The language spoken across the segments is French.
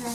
Là,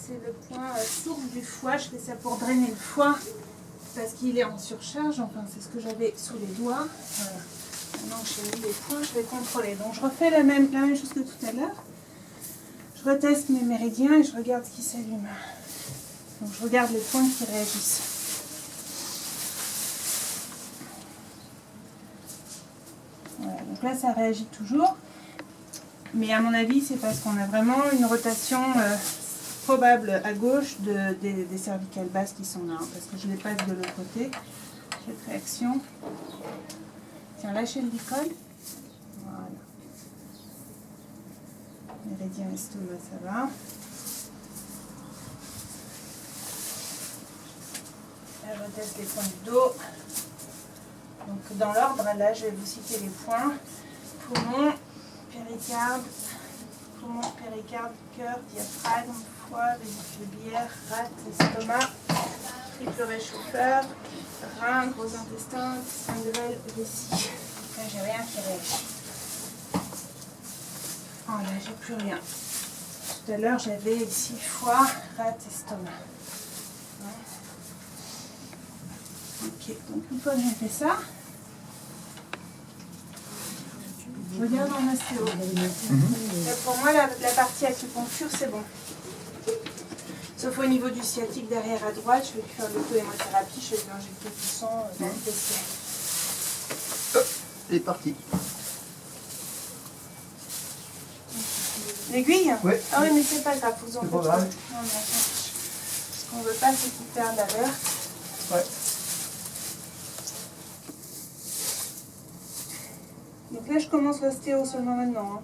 c'est le point source du foie. Je fais ça pour drainer le foie parce qu'il est en surcharge. Enfin, c'est ce que j'avais sous les doigts. Voilà. Maintenant que j'ai mis les points, je vais contrôler. Donc, je refais la même chose que tout à l'heure. Je reteste mes méridiens et je regarde ce qui s'allume. Donc, je regarde les points qui réagissent. Voilà. Donc là, ça réagit toujours. Mais à mon avis, c'est parce qu'on a vraiment une rotation probable à gauche des cervicales basses qui sont là. Hein, parce que je ne l'ai pas de l'autre côté. Cette réaction. Tiens, lâchez le licol. Voilà. Méridien estomac, ça va. Là, je reteste les points du dos. Donc, dans l'ordre, là, je vais vous citer les points. Poumon, péricarde, cœur, diaphragme, foie, vésicule biliaire, rate, estomac, triple réchauffeur, rein, gros intestin, grêle, vessie. Là, j'ai rien qui réagit. Oh là, j'ai plus rien. Tout à l'heure, j'avais ici foie, rate, estomac. Ok, donc une fois que j'ai fait ça, je regarde en ostéo. Pour moi, la partie acupuncture, c'est bon. Sauf au niveau du sciatique derrière à droite, je vais lui faire l'auto-hémothérapie, je vais lui injecter du sang dans le fessier. Elle est partie. L'aiguille? Oui. Ah oui, mais c'est pas grave, vous en faites pas. grave. Non, mais attends. Ce qu'on veut pas, c'est qu'il perde la l'heure. Ouais. Donc là, je commence l'ostéo seulement maintenant. Hein.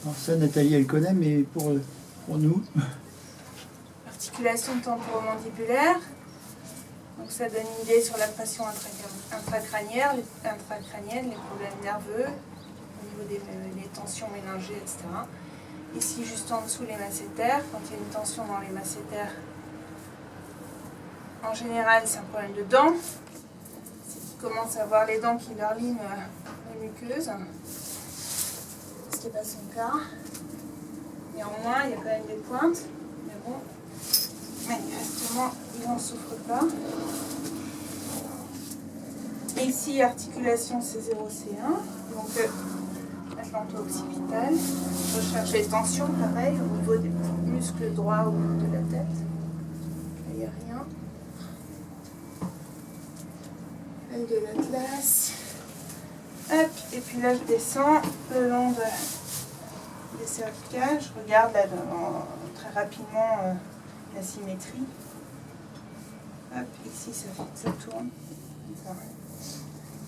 Alors ça, Nathalie, elle connaît, mais pour nous. Articulation temporomandibulaire. Donc ça donne une idée sur la pression intracrânienne, les problèmes nerveux, au niveau des tensions méningées, etc. Ici, juste en dessous, les masséters. Quand il y a une tension dans les masséters, en général, c'est un problème de dents. C'est qu'ils commencent à avoir les dents qui leur liment les muqueuses. Ce qui n'est pas son cas. Néanmoins, il y a quand même des pointes. Mais bon, manifestement, il n'en souffre pas. Et ici, articulation C0-C1. Donc, atlanto-occipital. Recherche les tensions, pareil, au niveau des muscles droits ou de la tête. Là, il n'y a rien. Aile de l'atlas. Hop, et puis là, je descends le long des cervicales. Je regarde là, très rapidement la symétrie. Hop, ici, ça tourne.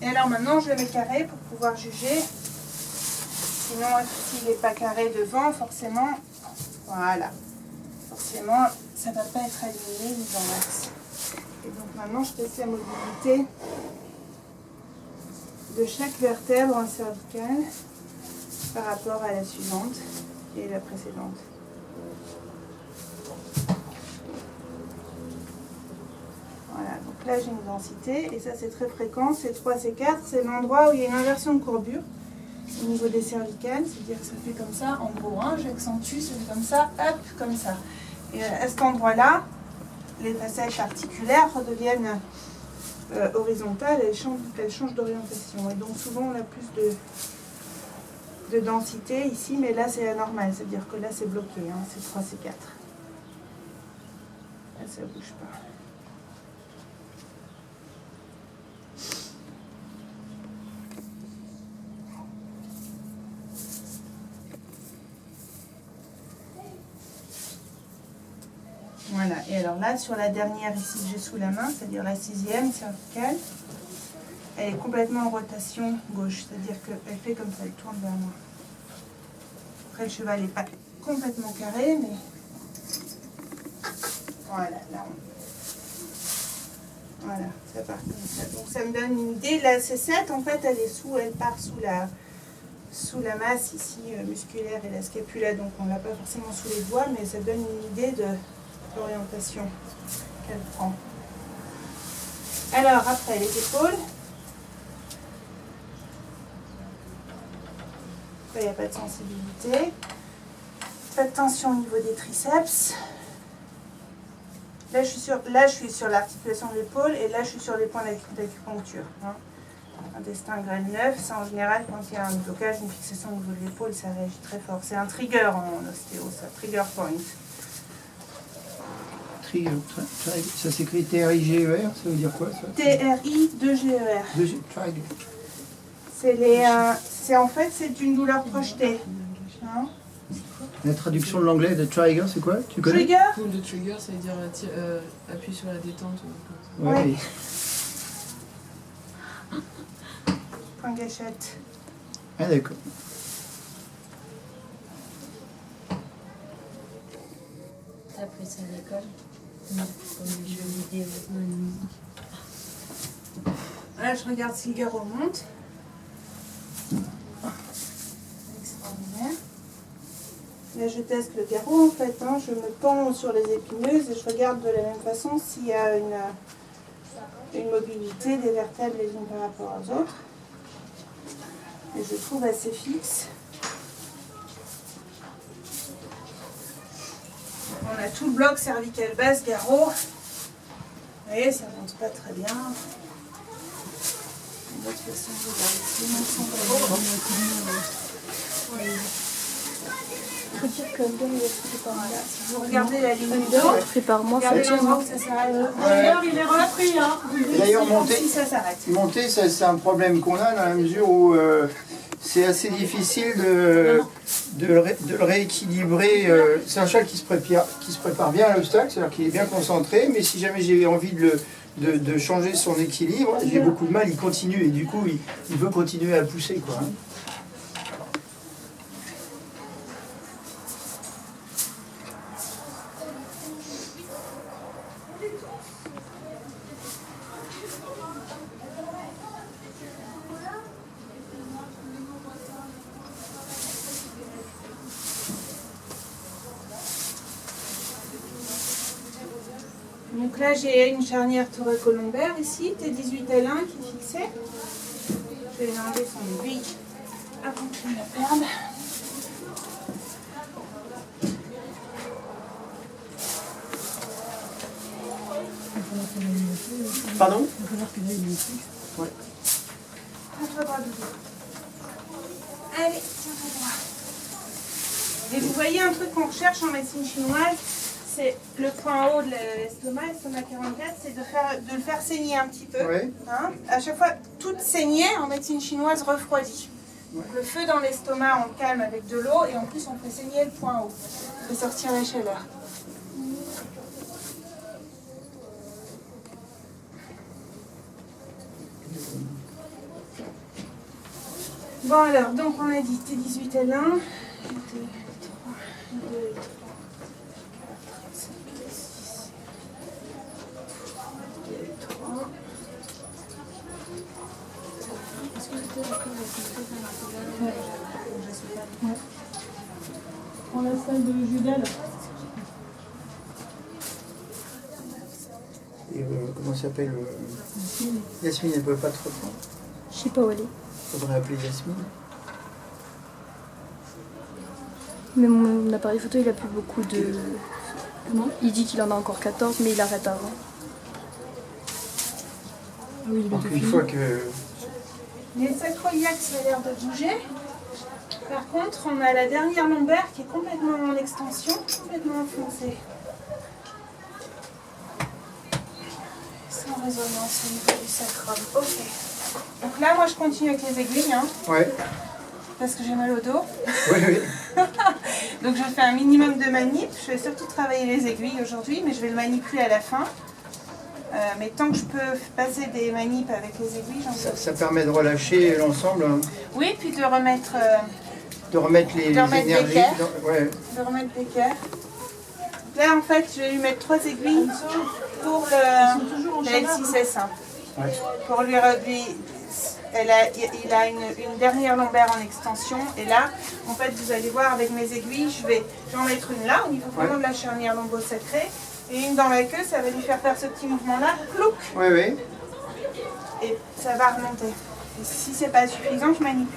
Et alors maintenant, je le mets carré pour pouvoir juger. Sinon, s'il n'est pas carré devant, forcément, voilà. Forcément, ça ne va pas être aligné ni dans l'axe. Et donc maintenant, je teste la mobilité de chaque vertèbre cervicale par rapport à la suivante et la précédente. Voilà, donc là j'ai une densité et ça c'est très fréquent, c'est 3, c'est 4, c'est l'endroit où il y a une inversion de courbure au niveau des cervicales, c'est-à-dire que ça fait comme ça, en gros, hein, j'accentue, ça fait comme ça, hop, comme ça. Et à cet endroit-là, les facettes articulaires redeviennent horizontales, elles changent d'orientation. Et donc souvent on a plus de densité ici, mais là c'est anormal, c'est-à-dire que là c'est bloqué, hein, c'est 3, c'est 4. Là ça ne bouge pas. Voilà, et alors là, sur la dernière ici que j'ai sous la main, c'est-à-dire la 6e cervicale, elle est complètement en rotation gauche, c'est-à-dire qu'elle fait comme ça, elle tourne vers moi. Après, le cheval n'est pas complètement carré, mais voilà, là, voilà, ça part comme ça. Donc ça me donne une idée, la C7, en fait, elle part sous la masse ici musculaire et la scapula, donc on ne l'a pas forcément sous les doigts, mais ça donne une idée de l'orientation qu'elle prend. Alors après les épaules. Il n'y a pas de sensibilité. Pas de tension au niveau des triceps. Là, je suis sur l'articulation de l'épaule et là, je suis sur les points d'acupuncture. Hein. Intestin grêle 9, c'est en général quand il y a un blocage, une fixation au niveau de l'épaule, ça réagit très fort. C'est un trigger en ostéo, ça, trigger point. Ça s'écrit TRIGER, ça veut dire quoi ça? TRI-2-GER. C'est en fait, c'est une douleur projetée. Hein? La traduction de l'anglais de trigger, c'est quoi? Tu connais? Trigger? Pull de trigger, ça veut dire appuyer sur la détente. Ouais. Oui. Point gâchette. Ah d'accord. T'as appris ça à l'école? Non, comme les jeux vidéo. Là, je regarde si le garrot monte. Extraordinaire. Là, je teste le garrot en fait. Hein. Je me pends sur les épineuses et je regarde de la même façon s'il y a une mobilité des vertèbres les unes par rapport aux autres. Et je trouve assez fixe. On a tout le bloc cervical basse, garrot. Vous voyez, ça ne monte pas très bien. De toute façon, regarde ici, mon garrot. Faut dire que Under, il est préparé. Si vous regardez la ligne d'eau, Prépare-moi, regardez ça l'endroit tient. où ça s'arrête. D'ailleurs, il est repris, hein. D'ailleurs, Si ça s'arrête. monter, c'est un problème qu'on a dans la mesure où c'est assez difficile de le rééquilibrer. C'est un cheval qui se prépare bien à l'obstacle, c'est-à-dire qu'il est bien concentré, mais si jamais j'ai envie de changer son équilibre, j'ai beaucoup de mal, il continue et du coup il veut continuer à pousser, quoi. Hein. Donc là, j'ai une charnière thoracolombaire ici, T18L1 qui est fixée. Je vais enlever son aiguille avant que je ne la perde. Pardon? Tiens-toi droit, Doudou. Allez, tiens-toi droit. Et vous voyez un truc qu'on recherche en médecine chinoise, c'est le point haut de l'estomac 44, c'est de le faire saigner un petit peu. Ouais. Hein, à chaque fois, toute saignée en médecine chinoise refroidit. Donc le feu dans l'estomac, on le calme avec de l'eau et en plus on fait saigner le point haut. On fait sortir la chaleur. Bon alors, donc on a dit T18L1, T3, 2, 3, 4, 5, 6, 3. Est-ce que tu étais d'accord avec Ouais. Prends la salle de Judel. Et comment ça s'appelle Yasmine, elle peut pas trop prendre. Je sais pas où elle est. Faudrait appeler Yasmine. Mais mon appareil photo, il a plus beaucoup de... Il dit qu'il en a encore 14, mais il arrête avant. Ah oui, il est Donc tout une fini. fois que... Les sacroiliacs a l'air de bouger. Par contre, on a la dernière lombaire qui est complètement en extension, complètement enfoncée. Sans résonance au niveau du sacrum. Ok. Donc là, moi, je continue avec les aiguilles, hein, Ouais. parce que j'ai mal au dos. Oui, oui. Donc je fais un minimum de manip. Je vais surtout travailler les aiguilles aujourd'hui, mais je vais le manipuler à la fin. Mais tant que je peux passer des manips avec les aiguilles, j'en fais. Ça permet de relâcher l'ensemble, hein, Oui, puis de remettre de remettre les énergies. l'équerre. Ouais. de remettre l'équerre. Là, en fait, je vais lui mettre 3 aiguilles pour le L6S1. Ouais. Pour lui, il a une dernière lombaire en extension. Et là, en fait, vous allez voir avec mes aiguilles, je vais en mettre une là, au niveau vraiment de la charnière lombo-sacrée. Et une dans la queue, ça va lui faire ce petit mouvement-là, plouc, Oui, oui. et ça va remonter. Et si c'est pas suffisant, je manipule.